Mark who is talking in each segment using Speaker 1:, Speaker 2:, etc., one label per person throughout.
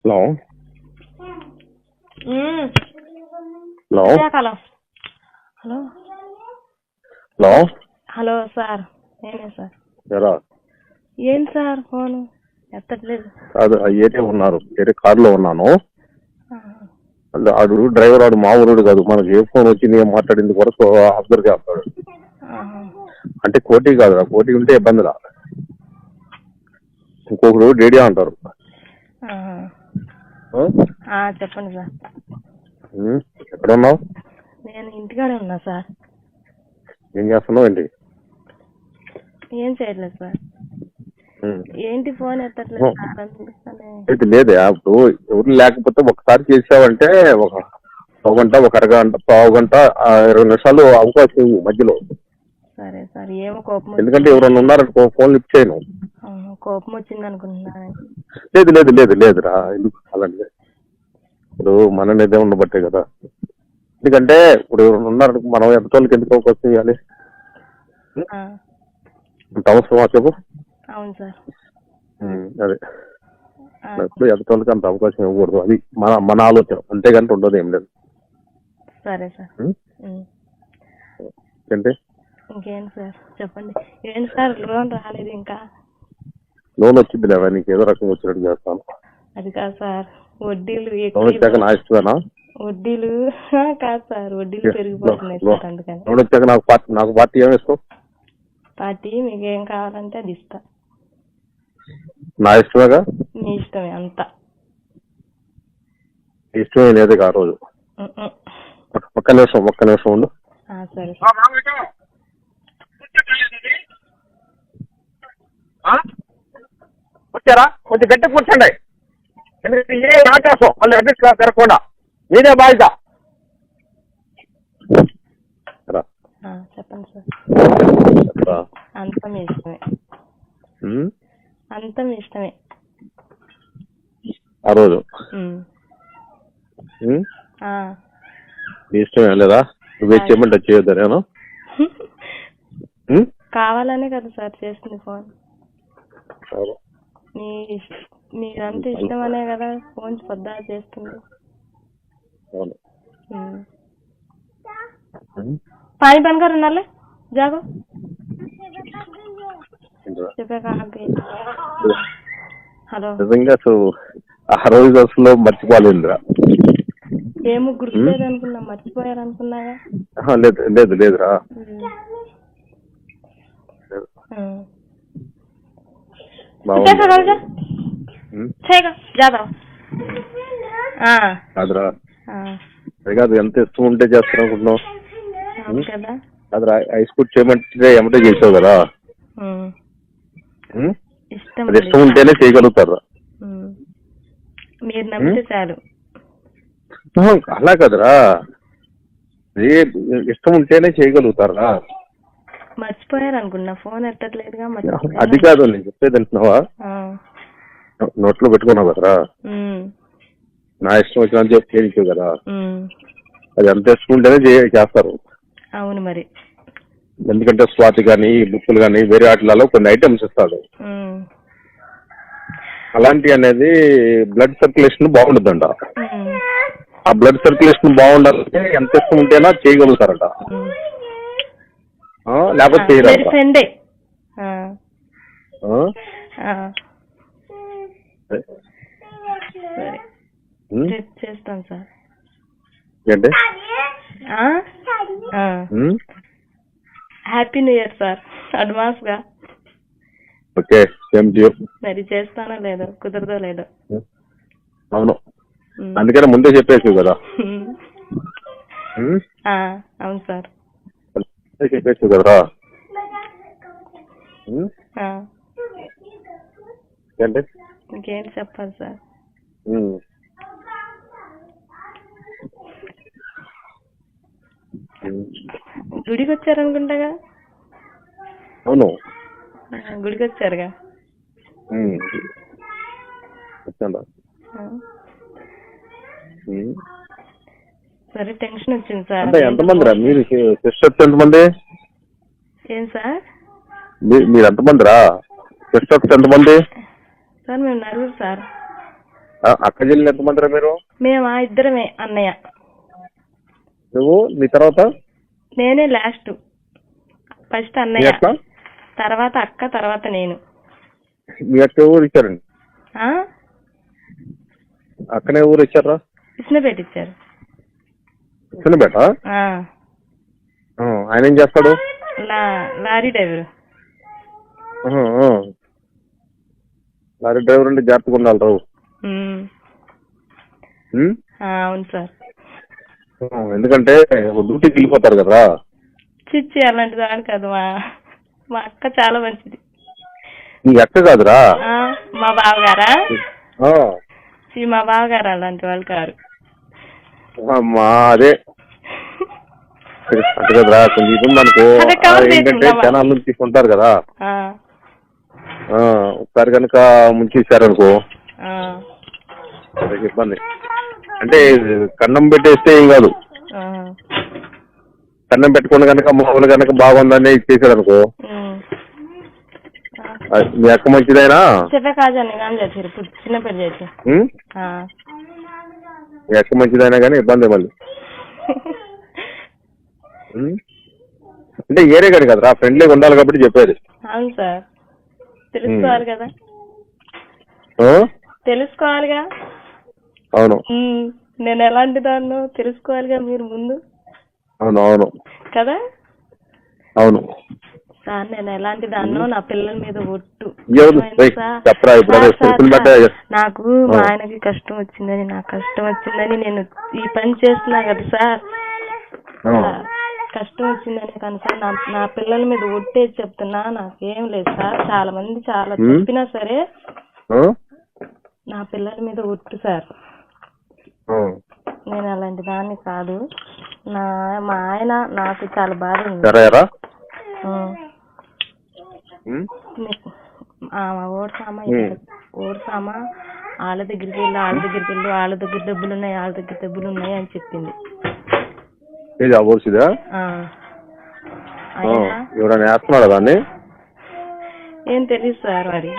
Speaker 1: Hello hello
Speaker 2: hello hello
Speaker 1: hello
Speaker 2: hello sir నేనే sir.
Speaker 1: ఎరా
Speaker 2: ఏంటి సార్ ఫోను ఎత్తట్లేదు?
Speaker 1: కాదు, ఏరియా ఉన్నారు, వేరే కారులో ఉన్నాను. ఆడు డ్రైవర్, ఆడు మా ఊరుడు కాదు. మనకి ఏ ఫోన్ వచ్చింది, ఏం మాట్లాడింది వరకు అబ్జర్వ్ చేస్తాడు. అంటే కోటి కాదు, కోటి ఉంటే ఇబ్బందిలా. ఇంకొకరు డేడియా అంటారు.
Speaker 2: చెప్పండి సార్.
Speaker 1: ఎక్కడ ఉన్నావు?
Speaker 2: నేను ఇంటికాడే ఉన్నా సార్.
Speaker 1: ఏం చేస్తున్నావు? ఏంటి
Speaker 2: ఏం చేయట్లేదు సార్. ఏంటి ఫోన్ ఎత్తట్లేదు సార్?
Speaker 1: లేదే, ఇప్పుడు ఎవరు లేకపోతే ఒకసారి చేసావంటే ఒక గంట, ఒక అరగంట, పావు గంట, 20 నిమిషాలు అవకాశం మధ్యలో.
Speaker 2: సరే సార్. ఏమో కోపం,
Speaker 1: ఎందుకంటే ఎవరన్నా ఉన్నారనుకో ఫోన్ లిఫ్ట్ చేయను.
Speaker 2: కోపం వచ్చింది అనుకుంటున్నా.
Speaker 1: లేదు లేదు లేదు లేదురా, ఎందుకు అలాంటిది? ఇప్పుడు మన నిదే ఉండబట్టే కదా. ఎందుకంటే ఇప్పుడు ఎవరు ఉన్నారనుకో, మనం ఎంత వాళ్ళకి ఎందుకు అవకాశం ఇవ్వాలి? అంత అవసరమా చెప్పు?
Speaker 2: అవును సార్.
Speaker 1: అదే, ఎప్పుడు ఎదుటోళ్ళకి అంత అవకాశం ఇవ్వకూడదు. అది మన ఆలోచన, అంతేగాని ఉండదు ఏం లేదు.
Speaker 2: సరే సార్.
Speaker 1: ఏంటి
Speaker 2: ఇంకేంటి సార్ చెప్పండి. ఏంటి సార్ లోన్ రాలేదు ఇంకా?
Speaker 1: లోన్ వచ్చింది లేవా? నీకు ఏదో రకంగా వచ్చినట్టు చేస్తాను.
Speaker 2: అది కాదు సార్, వడ్డీలు
Speaker 1: లోన్ వచ్చాక నా ఇష్టమేనా?
Speaker 2: వడ్డీలు కాదు సార్, వడ్డీలు పెరిగిపోతున్నాయి సార్. అందుకని
Speaker 1: లోన్ వచ్చాక నాకు పార్టీ ఏమి ఇస్తావు?
Speaker 2: పార్టీ మీకు ఏం కావాలంటే అది ఇస్తా.
Speaker 1: నా ఇష్టమేగా?
Speaker 2: మీ ఇష్టమే అంతా.
Speaker 1: ఇష్టమే లేదు ఆ రోజు. ఒక్క నిమిషం ఉండు.
Speaker 2: సరే.
Speaker 1: వచ్చారా? కొంచెం గట్టి కూర్చోండి. ఎందుకంటే ఏ ఆకాశం మళ్ళీ అడ్మిట్ తిరగకుండా మీదే బాధ్యత.
Speaker 2: చెప్పండి సార్. అంతా మీ ఇష్టమే. అంతా మీ ఇష్టమే
Speaker 1: ఆ రోజు. మీ ఇష్టమే లేదా? నువ్వు చేయమంటే చేయొద్దా? నేను
Speaker 2: కావాలనే కదా సార్ చేస్తుంది ఫోన్. మీరంతా ఇష్టం అనే కదా ఫోన్ పొద్దా చేస్తుంది. पानी बंद कर नाले जागो హలో.
Speaker 1: నిజంగా ఆ రోజు అసలు మర్చిపోలేదురా.
Speaker 2: ఏమో గుర్తులేదు అనుకున్నా, మర్చిపోయారు అనుకున్నాగా.
Speaker 1: లేదు లేదురా. కాదురా, అది కాదు, ఎంత ఇష్టం ఉంటే చేస్తాను అనుకుంటున్నావు
Speaker 2: కదా.
Speaker 1: కాదురా, ఐస్ ఫుడ్ చేయమంటే ఏమంటే చేసావు కదా. అది ఇష్టం ఉంటేనే చేయగలుగుతారు.
Speaker 2: మీరు నమ్మితే చాలు.
Speaker 1: అలా కదరా, ఇష్టం ఉంటేనే చేయగలుగుతారా.
Speaker 2: మర్చిపోయారు అనుకున్నా, ఫోన్ ఎత్తట్లేదుగా.
Speaker 1: అది కాదు, నేను చెప్పేది అంటున్నావా? నోట్లో పెట్టుకున్నావు కదరా. నా ఇష్టం వచ్చిన చెప్పు కదా. అది ఎంత ఇష్టం ఉంటేనే చేస్తారు.
Speaker 2: అవును మరి.
Speaker 1: ఎందుకంటే స్వాతి కానీ, బుక్కులు కానీ, వేరే వాటిలలో కొన్ని ఐటమ్స్ ఇస్తాడు. అలాంటి అనేది బ్లడ్ సర్క్యులేషన్ బాగుంటుందంట. ఆ బ్లడ్ సర్క్యులేషన్ బాగుండాలంటే ఎంత ఇష్టం ఉంటేనా చేయగలుగుతారట, లేకపోతే చేయరంట.
Speaker 2: చేస్తాను సార్.
Speaker 1: ఏంటి?
Speaker 2: Happy new year sir advance గా.
Speaker 1: Okay, same to you.
Speaker 2: మరి చేస్తానో లేదో, కుదరదో లేదో.
Speaker 1: అవును, అందుకనే ముందే చెప్పేసి కదా.
Speaker 2: అవును సార్,
Speaker 1: చెప్పేసి కదరా. ఏంటి?
Speaker 2: ఇంకేంటి చెప్పాలి సార్. గుడికి వచ్చారనుకుంటాగా.
Speaker 1: అవును,
Speaker 2: గుడికి వచ్చారుగా. సరే, టెన్షన్ వచ్చింది సార్.
Speaker 1: అంటే ఎంతమంది రా మీరు సిస్టర్స్? ఎంతమంది?
Speaker 2: ఏం సార్?
Speaker 1: మీరు ఎంతమంది రా సిస్టర్స్? ఎంతమంది
Speaker 2: సార్? మేము నలుగురు సార్.
Speaker 1: అక్క చెల్లెలు ఎంతమందిరా మీరు?
Speaker 2: మేమా ఇద్దరమే, అన్నయ్య.
Speaker 1: నువ్వు నీ తర్వాత?
Speaker 2: నేనే లాస్ట్. ఫస్ట్ అన్నయ్య, తర్వాత అక్క, తర్వాత నేను.
Speaker 1: మీ అక్క ఊరు ఇచ్చారండి? అక్కనే ఊరు ఇచ్చారా?
Speaker 2: కృష్ణపేట ఇచ్చారు.
Speaker 1: కృష్ణపేట? ఆయన ఏం చేస్తాడు?
Speaker 2: Lorry driver.
Speaker 1: లారీ డ్రైవర్ అంటే జాగ్రత్తగా ఉండాలి రావు.
Speaker 2: అవును సార్.
Speaker 1: ఎందుకంటే డ్యూటీకి వెళ్ళిపోతారు కదా.
Speaker 2: చిచ్చి అలాంటి దాని కాదు, మా అక్క చాలా మంచిది.
Speaker 1: నీ అక్క కాదురా?
Speaker 2: మా బావగారా? మా బావగారు అలాంటి వాళ్ళు కారు.
Speaker 1: అదే అంటే కదరా, కొంచెం ఇది ఉందనుకో. ఏంటంటే జనాల నుంచి తీసుకుంటారు కదా, ఒకసారి కనుక ముంచేసారనుకో ఇబ్బంది. అంటే కన్నం పెట్టేస్తే ఏం కాదు, కన్నం పెట్టుకుని కనుక మామూలు కనుక బాగుందని ఇచ్చేసాడు అనుకో. మీ అక్క మంచిదైనా మీ అక్క మంచిదైనా కానీ ఇబ్బంది మళ్ళీ. అంటే ఏరే కాదు కదరా, ఫ్రెండ్లీగా ఉండాలి కాబట్టి చెప్పేది.
Speaker 2: అవును సార్, తెలుసుకోవాలి కదా. తెలుసుకోవాలిగా.
Speaker 1: అవును,
Speaker 2: నేను ఎలాంటి దాన్నో తెలుసుకోవాలిగా మీరు ముందు.
Speaker 1: అవును అవును
Speaker 2: కదా.
Speaker 1: అవును
Speaker 2: సార్, నేను ఎలాంటి దాన్నో నా పిల్లల మీద ఒట్టు. నాకు మా ఆయనకి కష్టం వచ్చిందని, నాకు కష్టం వచ్చిందని నేను ఈ పని చేస్తున్నా కదా సార్. కష్టం వచ్చిందని కానీ సార్, నా పిల్లల మీద ఒట్టేసి చెప్తున్నా, నాకేం లేదు సార్. చాలా మంది చాలా చెప్పినా సరే నా పిల్లల మీద ఒట్టు సార్. నేను అలాంటి దాన్ని కాదు. మా ఆయన నాకు చాలా బాధ ఉంది. ఓడ్సామా వాళ్ళ దగ్గరికి వెళ్ళి వాళ్ళ దగ్గర డబ్బులు ఉన్నాయి అని చెప్పింది. ఏం తెలియదు సార్ మరి.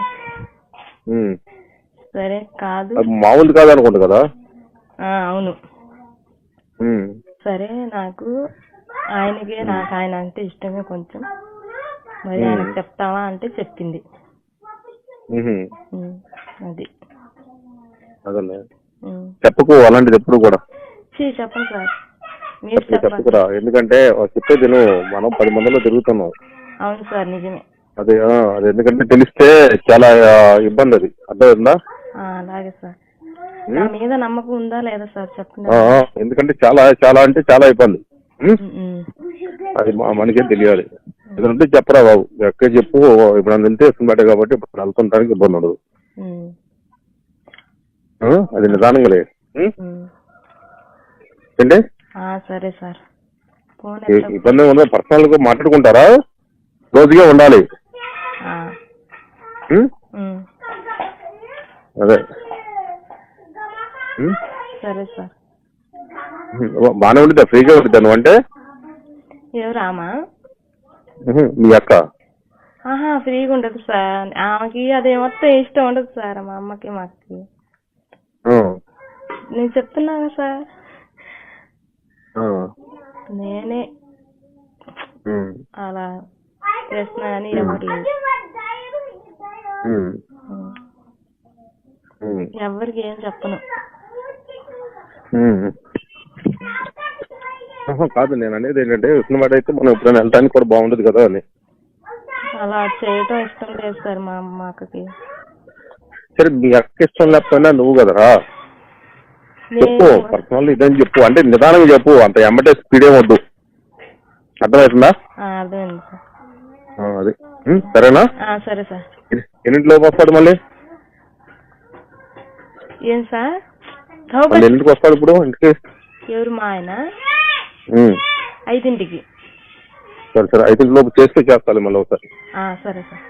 Speaker 2: సరే కాదు,
Speaker 1: మామూలు కాదు అనుకుంటా కదా.
Speaker 2: అవును. సరే, నాకు ఆయన అంటే ఇష్టమే కొంచెం. మరి ఆయనకు చెప్తావా అంటే చెప్పింది. అది
Speaker 1: చెప్పకు అలాంటిది ఎప్పుడు కూడా.
Speaker 2: చెప్పండి సార్,
Speaker 1: చెప్పుకురా. ఎందుకంటే చెప్పేది నువ్వు, మనం 10 మందిలో తిరుగుతున్నావు.
Speaker 2: అవును సార్, నిజమే.
Speaker 1: అది ఎందుకంటే తెలిస్తే చాలా ఇబ్బంది. అది అర్థమైందా?
Speaker 2: అలాగే సార్. నా మీద నమ్మకం ఉందా లేదా సార్ చెప్పండి.
Speaker 1: ఎందుకంటే చాలా చాలా అంటే చాలా ఇబ్బంది. అది మనకేం తెలియాలి. ఎందుకంటే చెప్పరా బాబు, ఎక్కడ చెప్పు. ఇప్పుడు అంతే ఇస్తుందట కాబట్టి ఇప్పుడు వెళ్తుంటానికి ఇబ్బంది ఉండదు. అది నిదానంగా లేదు. ఏంటి?
Speaker 2: సరే సార్,
Speaker 1: ఇబ్బంది ఉండదు. పర్సనల్ గా మాట్లాడుకుంటారా? రోజుగా ఉండాలి. అదే
Speaker 2: సరే సార్.
Speaker 1: బాగానే ఉంటుందా? ఫ్రీగా ఉంటుందా నువ్వు అంటే?
Speaker 2: ఎవరామా?
Speaker 1: మీ అక్క
Speaker 2: ఫ్రీగా ఉండదు సార్. ఆమెకి అదే మొత్తం ఇష్టం ఉండదు సార్, మా అమ్మకి మాకి. నేను చెప్తున్నాను సార్, నేనే అలా చేస్తున్నా అని ఎవరు లేదు. ఎవరికి ఏం చెప్పను.
Speaker 1: కాదు, నేను అనేది ఏంటంటే ఉష్ణవాడ అయితే మనం ఎప్పుడైనా వెళ్ళడానికి కూడా బాగుండదు కదా అని.
Speaker 2: అలా చేయటం ఇష్టం లేదు సార్ మా అక్కకి.
Speaker 1: సరే, మీ అక్క ఇష్టం లేకపోయినా నువ్వు కదరా చెప్పు. పర్సనల్ ఇదని చెప్పు, అంటే నిదానంగా చెప్పు. అంత ఎమ్మటే స్పీడ్ ఏమొద్దు. అర్థమవుతుందా?
Speaker 2: అర్థమైంది సార్.
Speaker 1: అది సరేనా?
Speaker 2: సరే సార్.
Speaker 1: ఎన్నింటిలోకి వస్తాడు మళ్ళీ?
Speaker 2: ఏం సార్?
Speaker 1: ఎన్నింటికి వస్తాడు ఇప్పుడు ఇంటికి?
Speaker 2: ఎవరు? మా ఆయన 5ంటికి.
Speaker 1: సరే 5ంటి లోపు చేస్తే చేస్తాను మళ్ళీ ఒకసారి.
Speaker 2: సరే సార్.